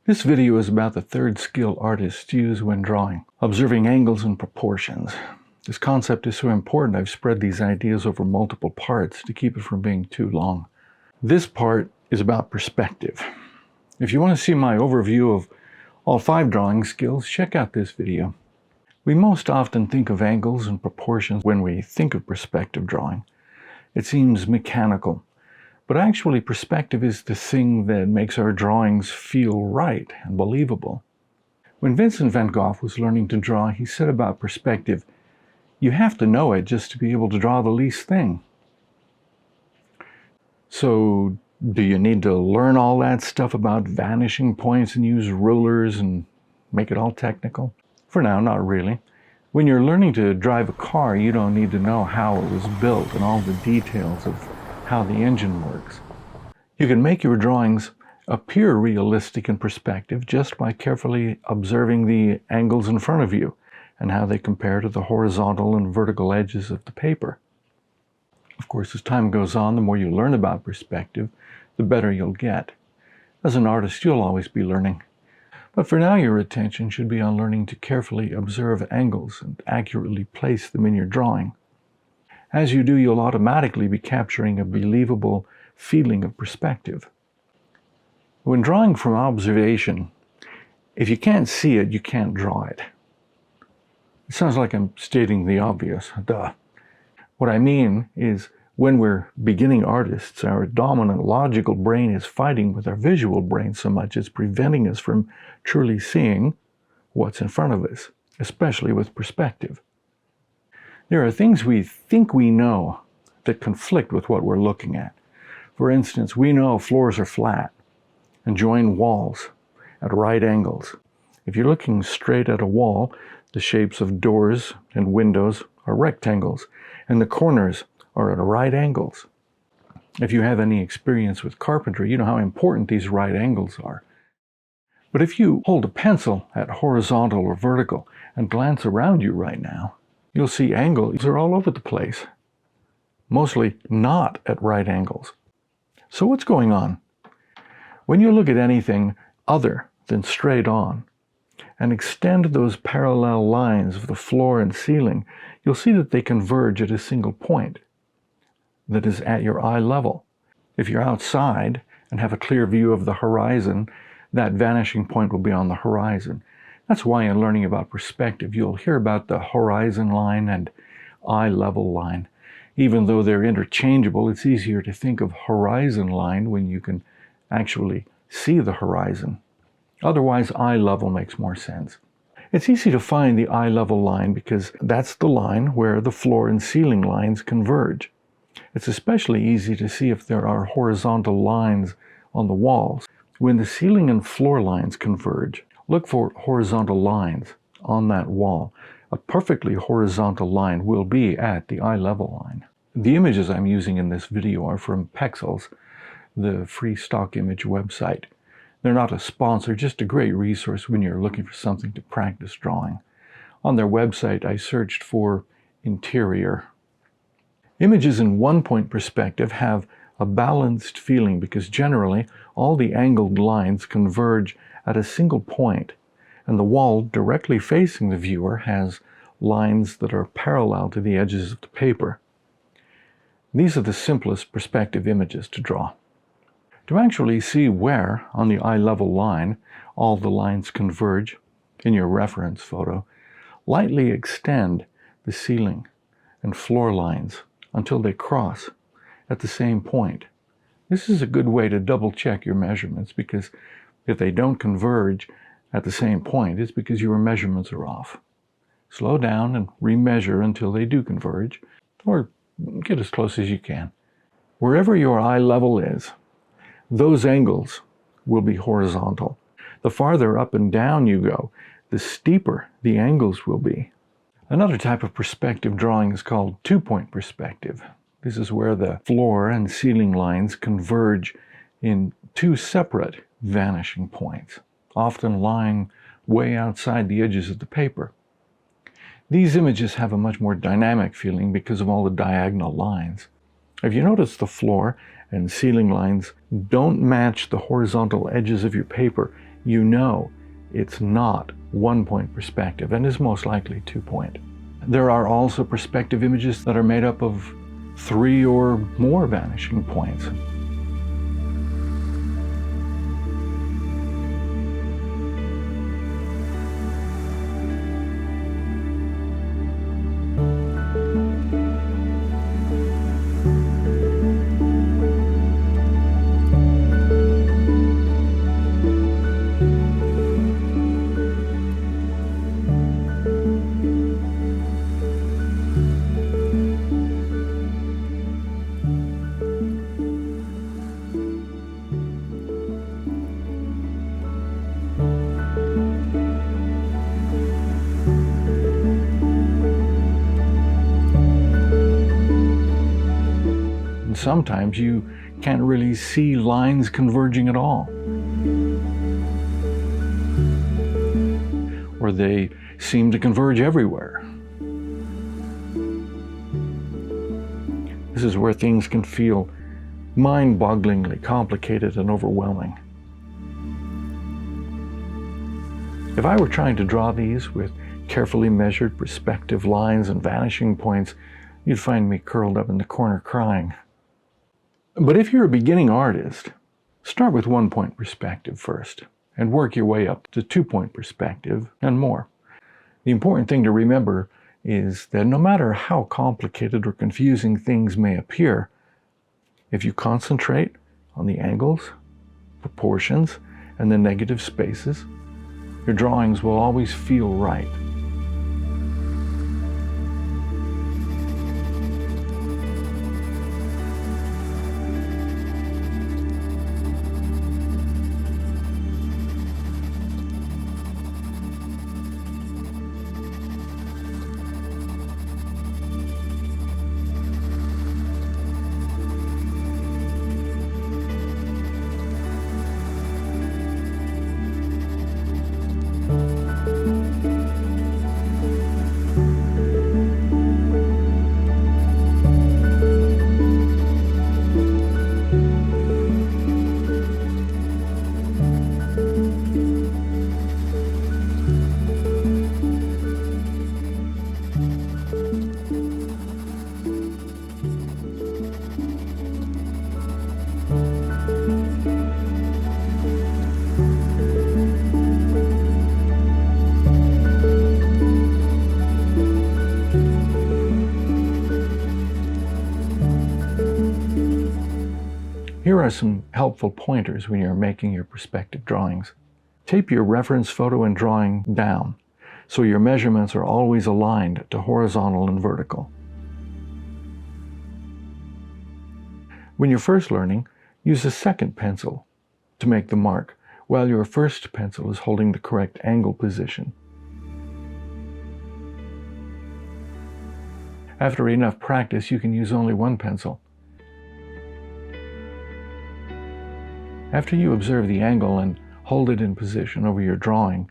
This video is about the third skill artists use when drawing, observing angles and proportions. This concept is so important I've spread these ideas over multiple parts to keep it from being too long. This part is about perspective. If you want to see my overview of all 5 drawing skills, check out this video. We most often think of angles and proportions when we think of perspective drawing. It seems mechanical. But actually, perspective is the thing that makes our drawings feel right and believable. When Vincent van Gogh was learning to draw, he said about perspective, you have to know it just to be able to draw the least thing. So, do you need to learn all that stuff about vanishing points and use rulers and make it all technical? For now, not really. When you're learning to drive a car, you don't need to know how it was built and all the details of how the engine works. You can make your drawings appear realistic in perspective just by carefully observing the angles in front of you and how they compare to the horizontal and vertical edges of the paper. Of course, as time goes on, the more you learn about perspective, the better you'll get. As an artist, you'll always be learning. But for now, your attention should be on learning to carefully observe angles and accurately place them in your drawing. As you do, you'll automatically be capturing a believable feeling of perspective. When drawing from observation, if you can't see it, you can't draw it. It sounds like I'm stating the obvious. Duh. What I mean is, when we're beginning artists, our dominant logical brain is fighting with our visual brain so much it's preventing us from truly seeing what's in front of us, especially with perspective. There are things we think we know that conflict with what we're looking at. For instance, we know floors are flat and join walls at right angles. If you're looking straight at a wall, the shapes of doors and windows are rectangles, and the corners are at right angles. If you have any experience with carpentry, you know how important these right angles are. But if you hold a pencil at horizontal or vertical and glance around you right now, you'll see angles are all over the place, mostly not at right angles. So what's going on? When you look at anything other than straight on and extend those parallel lines of the floor and ceiling, you'll see that they converge at a single point that is at your eye level. If you're outside and have a clear view of the horizon, that vanishing point will be on the horizon. That's why in learning about perspective, you'll hear about the horizon line and eye level line. Even though they're interchangeable, it's easier to think of horizon line when you can actually see the horizon. Otherwise, eye level makes more sense. It's easy to find the eye level line because that's the line where the floor and ceiling lines converge. It's especially easy to see if there are horizontal lines on the walls. When the ceiling and floor lines converge, look for horizontal lines on that wall. A perfectly horizontal line will be at the eye level line. The images I'm using in this video are from Pexels, the free stock image website. They're not a sponsor, just a great resource when you're looking for something to practice drawing. On their website, I searched for interior. Images in one-point perspective have a balanced feeling because generally all the angled lines converge at a single point, and the wall directly facing the viewer has lines that are parallel to the edges of the paper. These are the simplest perspective images to draw. To actually see where, on the eye level line, all the lines converge in your reference photo, lightly extend the ceiling and floor lines until they cross at the same point. This is a good way to double-check your measurements because if they don't converge at the same point, it's because your measurements are off. Slow down and remeasure until they do converge, or get as close as you can. Wherever your eye level is, those angles will be horizontal. The farther up and down you go, the steeper the angles will be. Another type of perspective drawing is called two-point perspective. This is where the floor and ceiling lines converge in 2 separate vanishing points, often lying way outside the edges of the paper. These images have a much more dynamic feeling because of all the diagonal lines. If you notice, the floor and ceiling lines don't match the horizontal edges of your paper you know it's not 1-point perspective and is most likely 2-point. There are also perspective images that are made up of 3 or more vanishing points. And sometimes you can't really see lines converging at all, or they seem to converge everywhere. This is where things can feel mind-bogglingly complicated and overwhelming. If I were trying to draw these with carefully measured perspective lines and vanishing points, you'd find me curled up in the corner crying. But if you're a beginning artist, start with 1-point perspective first and work your way up to 2-point perspective and more. The important thing to remember is that no matter how complicated or confusing things may appear, if you concentrate on the angles, proportions, and the negative spaces, your drawings will always feel right. Here are some helpful pointers when you're making your perspective drawings. Tape your reference photo and drawing down, so your measurements are always aligned to horizontal and vertical. When you're first learning, use a second pencil to make the mark, while your first pencil is holding the correct angle position. After enough practice, you can use only one pencil. After you observe the angle and hold it in position over your drawing,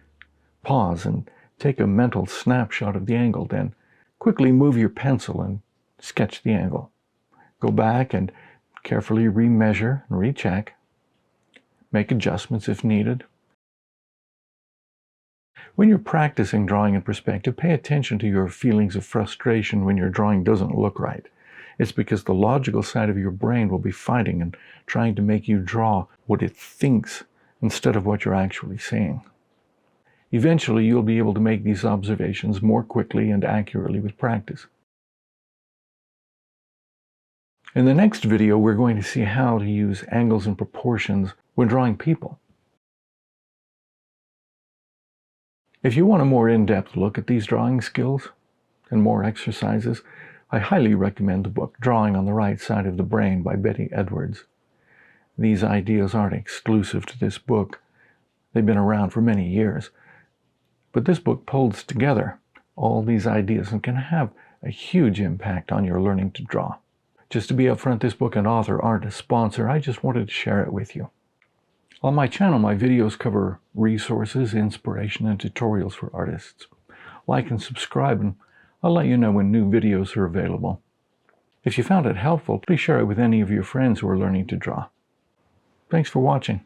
pause and take a mental snapshot of the angle, then quickly move your pencil and sketch the angle. Go back and carefully remeasure and recheck. Make adjustments if needed. When you're practicing drawing in perspective, pay attention to your feelings of frustration when your drawing doesn't look right. It's because the logical side of your brain will be fighting and trying to make you draw what it thinks instead of what you're actually seeing. Eventually, you'll be able to make these observations more quickly and accurately with practice. In the next video, we're going to see how to use angles and proportions when drawing people. If you want a more in-depth look at these drawing skills and more exercises, I highly recommend the book Drawing on the Right Side of the Brain by Betty Edwards. These ideas aren't exclusive to this book. They've been around for many years. But this book pulls together all these ideas and can have a huge impact on your learning to draw. Just to be upfront, this book and author aren't a sponsor. I just wanted to share it with you. On my channel, my videos cover resources, inspiration, and tutorials for artists. Like and subscribe, and I'll let you know when new videos are available. If you found it helpful, please share it with any of your friends who are learning to draw. Thanks for watching.